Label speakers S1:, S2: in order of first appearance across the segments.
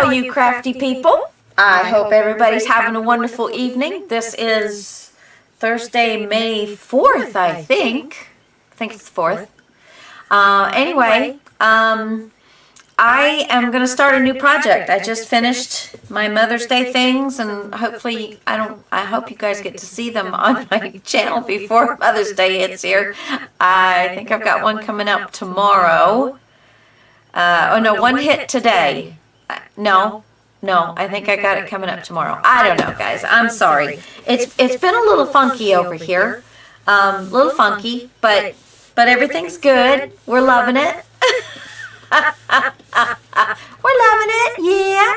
S1: all you crafty people. I hope everybody's having a wonderful evening. This is Thursday, May 4th, I think. I think it's 4th. Anyway, I am going to start a new project. I just finished my Mother's Day things, and hopefully, I hope you guys get to see them on my channel before Mother's Day hits here. I think I've got one coming up tomorrow. Oh no, one hit today. No, I think I got it coming up tomorrow. I don't know, guys. I'm sorry. It's been a little funky over here. Little funky, but everything's good. We're loving it. We're loving it. Yeah.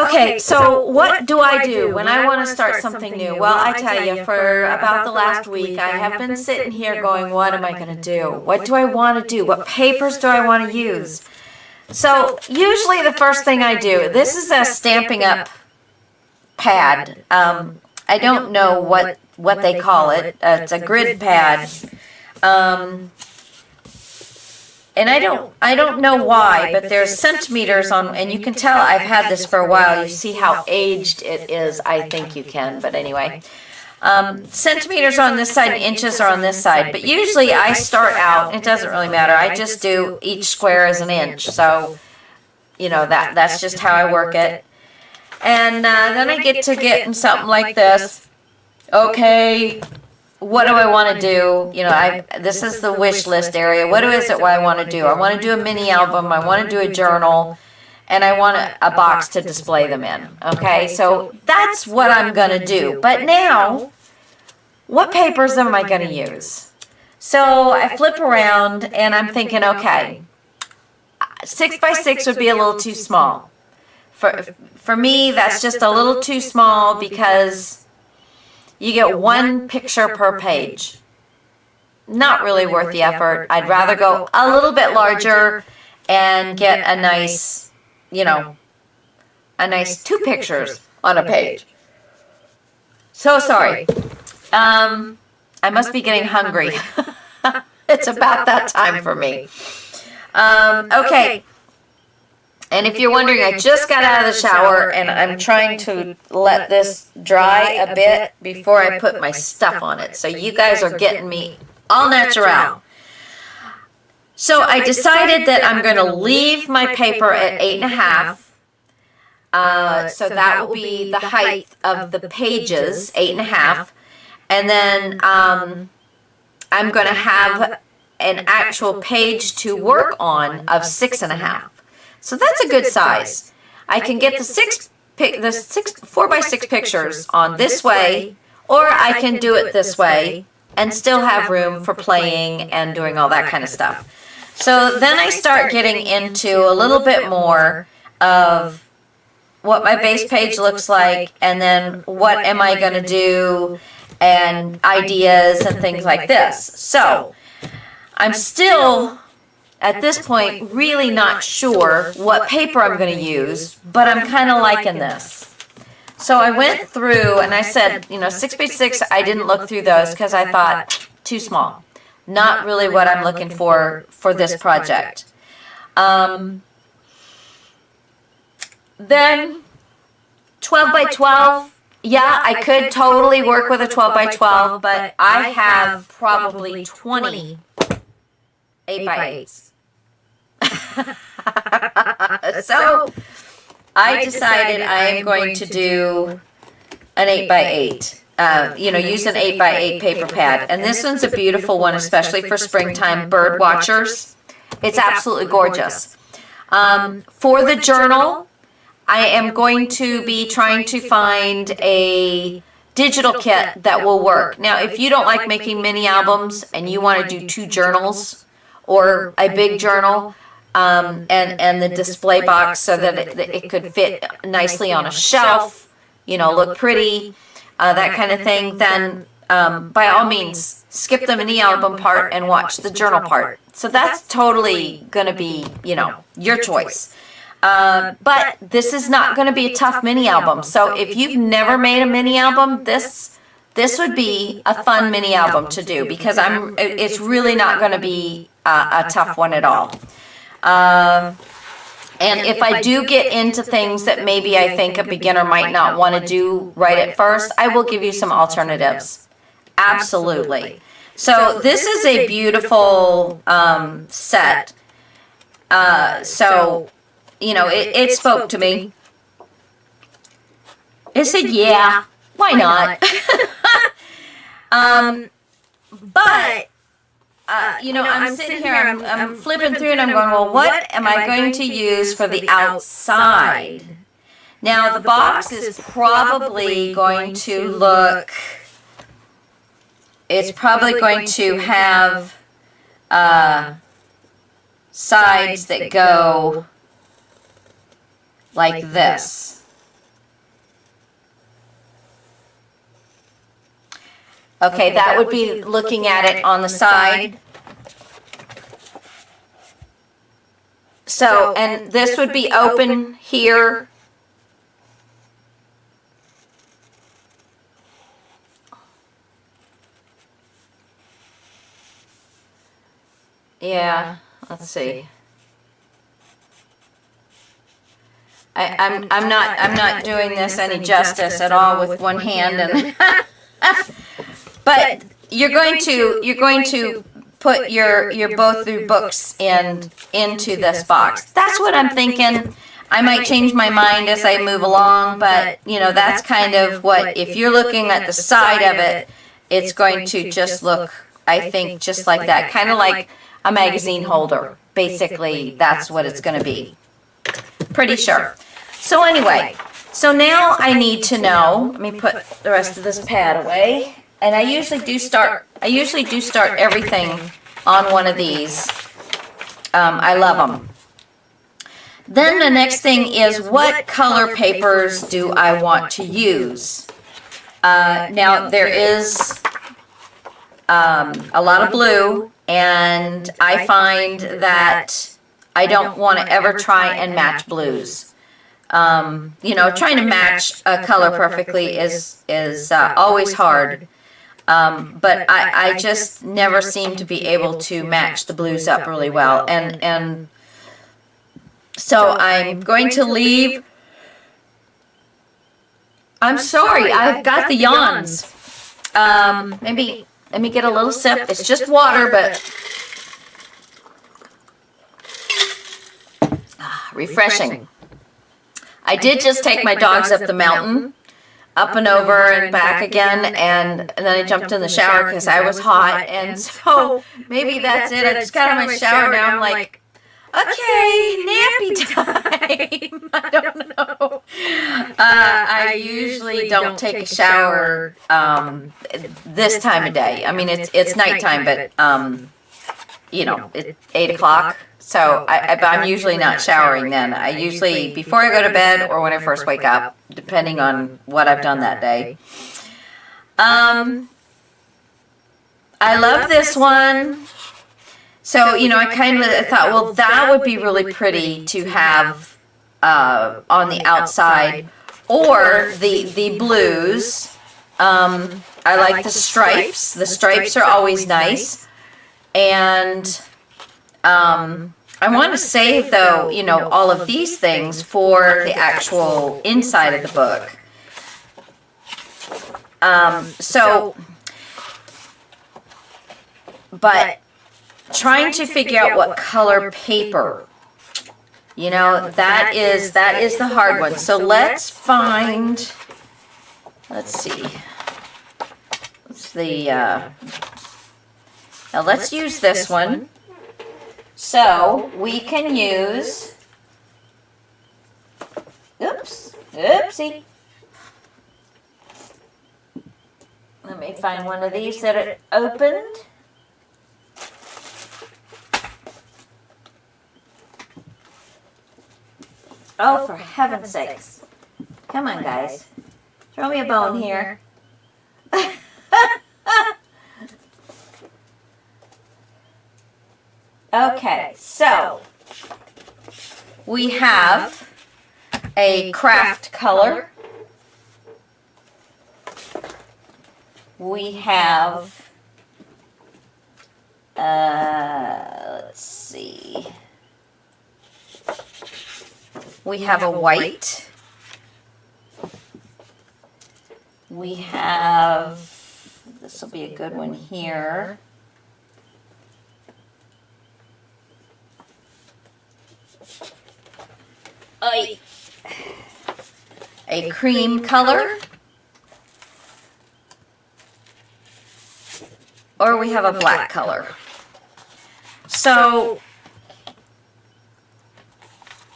S1: Okay, so what do I do when I want to start something new? Well, I tell you, for about the last week, I have been sitting here going, what am I going to do? What do I want to do? What papers do I want to use? So usually the first thing I do, this is a Stampin' Up! Pad. I don't know what they call it. It's a grid pad. And I don't know why, but there's centimeters on, and you can tell I've had this for a while. You see how aged it is. I think you can, but anyway. Centimeters on this side and inches are on this side. But usually I start out, it doesn't really matter. I just do each square as an inch. So, you know, that's just how I work it. And then I get to getting something like this. Okay, what do I want to do? You know, this is the wish list area. What is it I want to do? I want to do a mini album. I want to do a journal. And I want a box to display them in. Okay, so that's what I'm going to do. But now, what papers am I going to use? So I flip around and I'm thinking, okay, 6x6 would be a little too small. For me, that's just a little too small because you get one picture per page. Not really worth the effort. I'd rather go a little bit larger and get a nice, you know, a nice 2 pictures on a page. So sorry. I must be getting hungry. It's about that time for me. Okay. And if you're wondering, I just got out of the shower and I'm trying to let this dry a bit before I put my stuff on it. So you guys are getting me all natural. So I decided that I'm going to leave my paper at 8.5. So that will be the height of the pages, 8.5. And then I'm going to have an actual page to work on of 6.5. So that's a good size. I can get the 4x6 pictures on this way, or I can do it this way and still have room for playing and doing all that kind of stuff. So then I start getting into a little bit more of what my base page looks like, and then what am I going to do, and ideas and things like this. So I'm still, at this point, really not sure what paper I'm going to use, but I'm kind of liking this. So I went through and I said, you know, 6x6, I didn't look through those because I thought too small. Not really what I'm looking for this project. Then 12x12, yeah, I could totally work with a 12x12, but I have probably 20 8x8s. So I decided I am going to do an 8x8. You know, use an 8x8 paper pad. And this one's a beautiful one, especially for springtime bird watchers. It's absolutely gorgeous. For the journal, I am going to be trying to find a digital kit that will work. Now, if you don't like making mini albums and you want to do 2 journals or a big journal, and the display box so that it could fit nicely on a shelf, you know, look pretty, that kind of thing, then by all means, skip the mini album part and watch the journal part. So that's totally going to be, you know, your choice. But this is not going to be a tough mini album. So if you've never made a mini album, this this would be a fun mini album to do because it's really not going to be a tough one at all. And if I do get into things that maybe I think a beginner might not want to do right at first, I will give you some alternatives. Absolutely. So this is a beautiful set. So, you know, it spoke to me. It said, yeah, why not? But you know, I'm sitting here, I'm flipping through and I'm going, well, what am I going to use for the outside? Now, the box is probably going to look, it's probably going to have sides that go like this. Okay, that would be looking at it on the side. So, and this would be open here. Yeah, let's see. I'm not doing this any justice at all with one hand, and but you're going to put your both your books into this box. That's what I'm thinking. I might change my mind as I move along, but you know, that's kind of what, if you're looking at the side of it, it's going to just look, I think, just like that, kind of like a magazine holder. Basically, that's what it's going to be. Pretty sure. So anyway, so now I need to know, let me put the rest of this pad away. And I usually do start everything on one of these. I love them. Then the next thing is, what color papers do I want to use? Now there is a lot of blue, and I find that I don't want to ever try and match blues. You know, trying to match a color perfectly is always hard. But I just never seem to be able to match the blues up really well. And so I'm going to leave. I'm sorry, I've got the yawns. Maybe, let me get a little sip. It's just water, but refreshing. I did just take my dogs up the mountain, up and over and back again, and then I jumped in the shower because I was hot, and so maybe that's it. I just got out of my shower now. I'm like, okay, nappy time. I don't know. I usually don't take a shower this time of day. I mean, it's nighttime, but you know, it's 8 o'clock. So I'm usually not showering then. I usually, before I go to bed or when I first wake up, depending on what I've done that day. I love this one. So, you know, I kind of thought, well, that would be really pretty to have on the outside. Or the blues. I like the stripes. The stripes are always nice. And I want to save, though, you know, all of these things for the actual inside of the book. But trying to figure out what color paper, you know, that is the hard one. So let's find, let's see, now let's use this one. So we can use, oopsie. Let me find one of these that are opened. Oh, for heaven's sakes. Come on, guys. Throw me a bone here. Okay, so we have a craft color. we have, let's see, we have a white, we have, this will be a good one here, a cream color, or we have a black color. So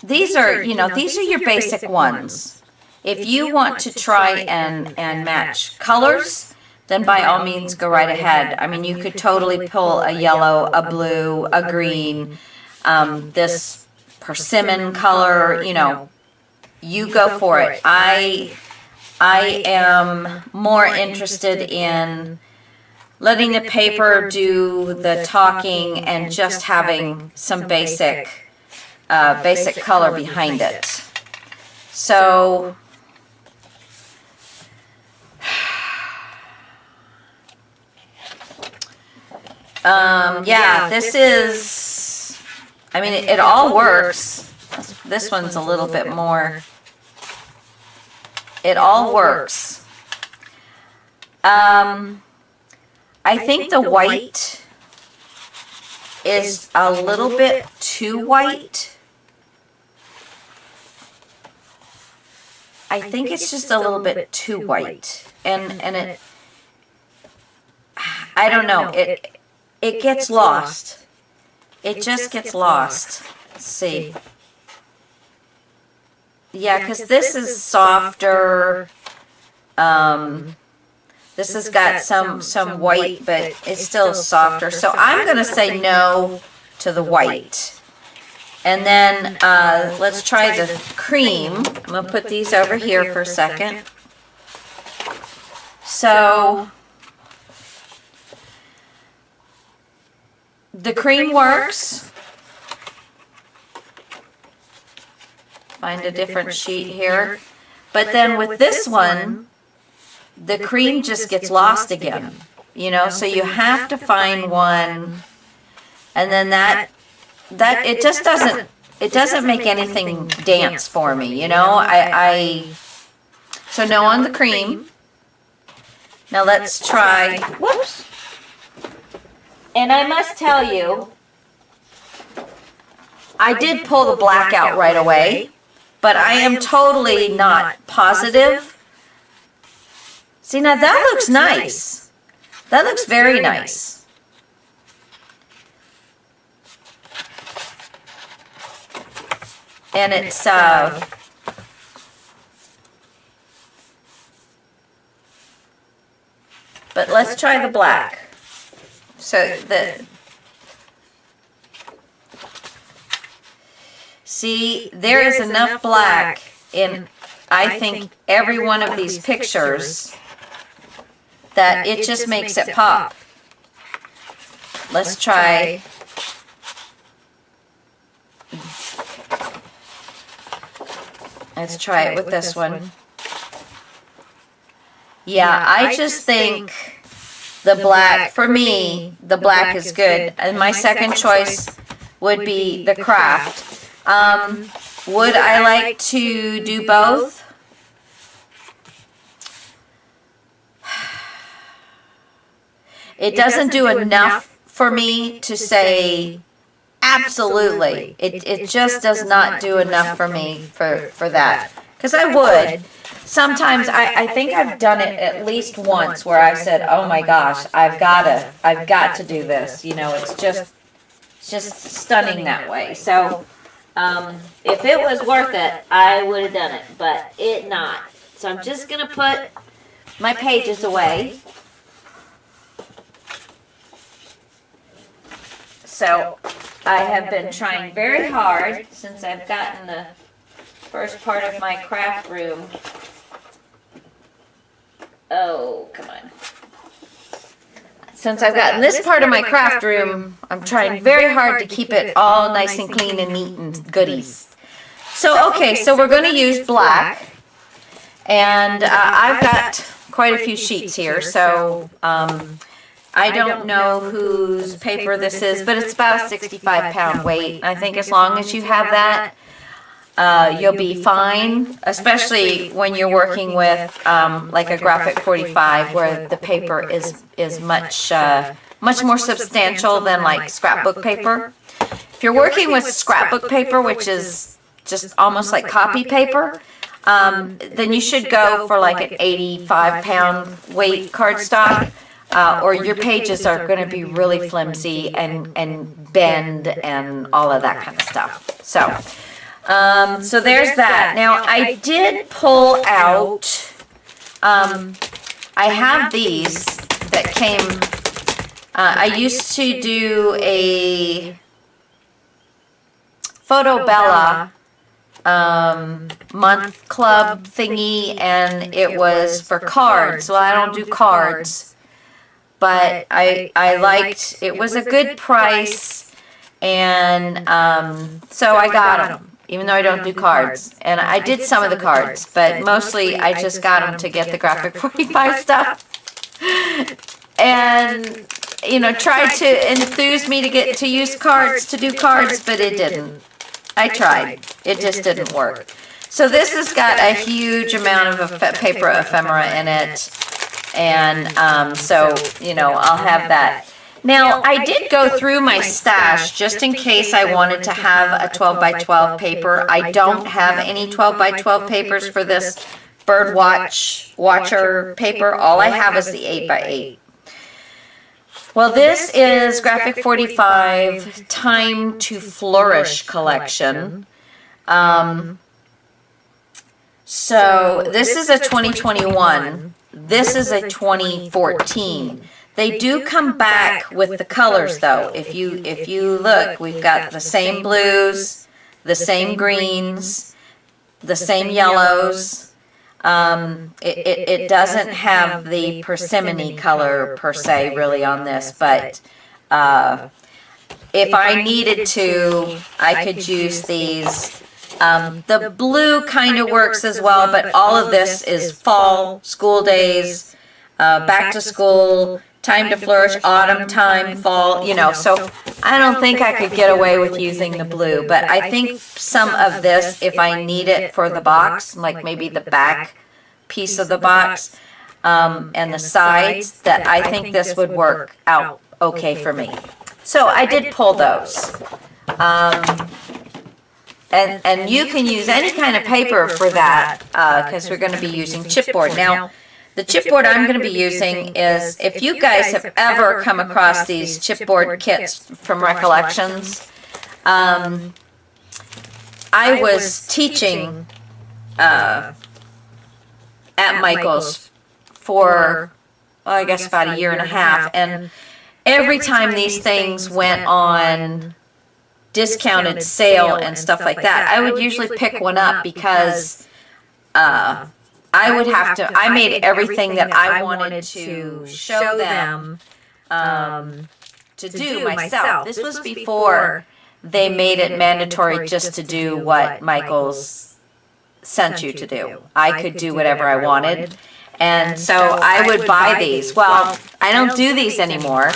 S1: these are, you know, these are your basic ones. If you want to try and match colors, then by all means go right ahead. I mean, you could totally pull a yellow, a blue, a green, this persimmon color, you know, you go for it. I am more interested in letting the paper do the talking and just having some basic color behind it. So yeah, this is, I mean, it all works. This one's a little bit more, it all works. I think the white is a little bit too white. I think it's just a little bit too white. And it, I don't know, it gets lost. It just gets lost. Let's see. Yeah, because this is softer. This has got some white, but it's still softer. So I'm going to say no to the white. And then let's try the cream. I'm going to put these over here for a second. So the cream works. Find a different sheet here. But then with this one, the cream just gets lost again, you know, so you have to find one, and then that it just doesn't make anything dance for me, you know. So no on the cream. Now let's try, whoops, and I must tell you, I did pull the black out right away, but I am totally not positive. See, now that looks nice. That looks very nice. And it's, but let's try the black. So see, there is enough black in, I think, every one of these pictures that it just makes it pop. Let's try. Let's try it with this one. Yeah, I just think the black, for me, the black is good. And my second choice would be the craft. Would I like to do both? It doesn't do enough for me to say absolutely. It just does not do enough for me for that. Because I would. Sometimes I think I've done it at least once where I've said, oh my gosh, I've got to do this. You know, it's just stunning that way. So if it was worth it, I would have done it, but it not. So I'm just going to put my pages away. So I have been trying very hard since I've gotten the first part of my craft room. Oh, come on. Since I've gotten this part of my craft room, I'm trying very hard to keep it all nice and clean and neat and goodies. So, okay, so we're going to use black. And I've got quite a few sheets here, so I don't know whose paper this is, but it's about a 65-pound weight. I think as long as you have that, you'll be fine, especially when you're working with like a graphic 45, where the paper is much more substantial than like scrapbook paper. If you're working with scrapbook paper, which is just almost like copy paper, then you should go for like an 85-pound weight cardstock, or your pages are going to be really flimsy and bend and all of that kind of stuff. So there's that. Now I did pull out, I have these that came, I used to do a Photo Bella month club thingy, and it was for cards. Well, I don't do cards, but I liked, it was a good price, and so I got them, even though I don't do cards. And I did some of the cards, but mostly I just got them to get the graphic 45 stuff. And, you know, tried to enthuse me to get to use cards, to do cards, but it didn't. I tried. It just didn't work. So this has got a huge amount of paper ephemera in it. And so, you know, I'll have that. Now, I did go through my stash just in case I wanted to have a 12 by 12 paper. I don't have any 12 by 12 papers for this bird watcher paper. All I have is the 8 by 8. Well, this is Graphic 45 Time to Flourish collection. So this is a 2021. This is a 2014. They do come back with the colors, though. If you look, we've got the same blues, the same greens, the same yellows. It doesn't have the persimmon color per se really on this, but if I needed to, I could use these. The blue kind of works as well, but all of this is fall, school days, back to school, time to flourish, autumn time, fall, you know, so I don't think I could get away with using the blue, but I think some of this, if I need it for the box, like maybe the back piece of the box, and the sides, that I think this would work out okay for me. So I did pull those. And you can use any kind of paper for that, because we're going to be using chipboard. Now, the chipboard I'm going to be using is, if you guys have ever come across these chipboard kits from Recollections, I was teaching at Michael's for, I guess, about a year and a half, and every time these things went on discounted sale and stuff like that, I would usually pick one up, because I would have to, I made everything that I wanted to show them to do myself. This was before they made it mandatory just to do what Michael's sent you to do. I could do whatever I wanted. And so I would buy these. Well, I don't do these anymore.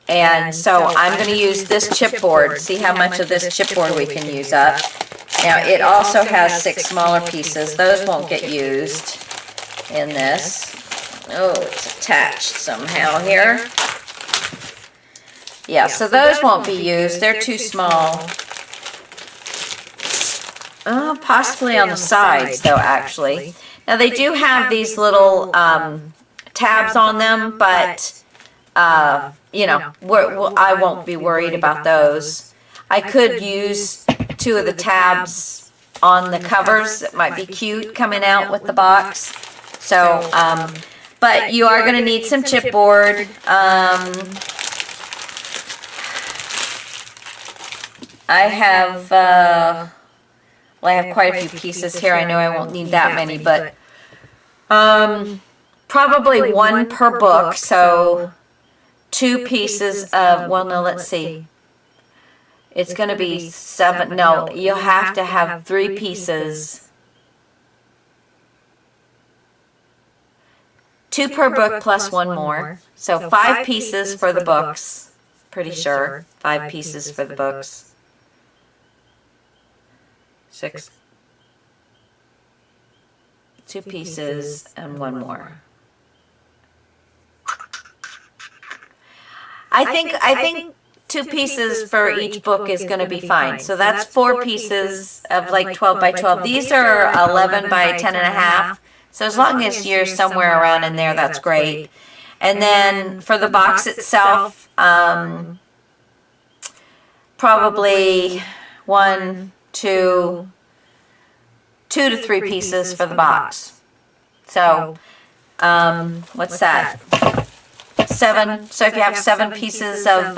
S1: And so I'm going to use this chipboard, see how much of this chipboard we can use up. Now, it also has 6 smaller pieces. Those won't get used in this. Oh, it's attached somehow here. Yeah, so those won't be used. They're too small. Possibly on the sides, though, actually. Now, they do have these little tabs on them, but, you know, I won't be worried about those. I could use 2 of the tabs on the covers. That might be cute coming out with the box. So, but you are going to need some chipboard. I have, well, I have quite a few pieces here. I know I won't need that many, but probably 1 per book. So 2 pieces of, well, no, let's see. It's going to be 7. No, you'll have to have 3 pieces 2 per book plus 1 more. So 5 pieces for the books. Pretty sure. 5 pieces for the books. 6. 2 pieces and 1 more. I think 2 pieces for each book is going to be fine. So that's 4 pieces of like 12 by 12. These are 11 by 10 and a half. So as long as you're somewhere around in there, that's great. And then for the box itself, probably 1, 2 to 3 pieces for the box. So what's that? 7. So if you have 7 pieces of,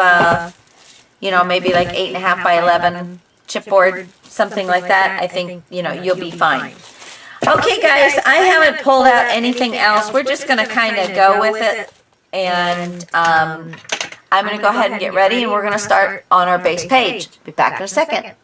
S1: maybe like 8.5 by 11 chipboard, something like that, I think, you'll be fine. Okay, guys, I haven't pulled out anything else. We're just going to kind of go with it. And I'm going to go ahead and get ready, and we're going to start on our base page. Be back in a second.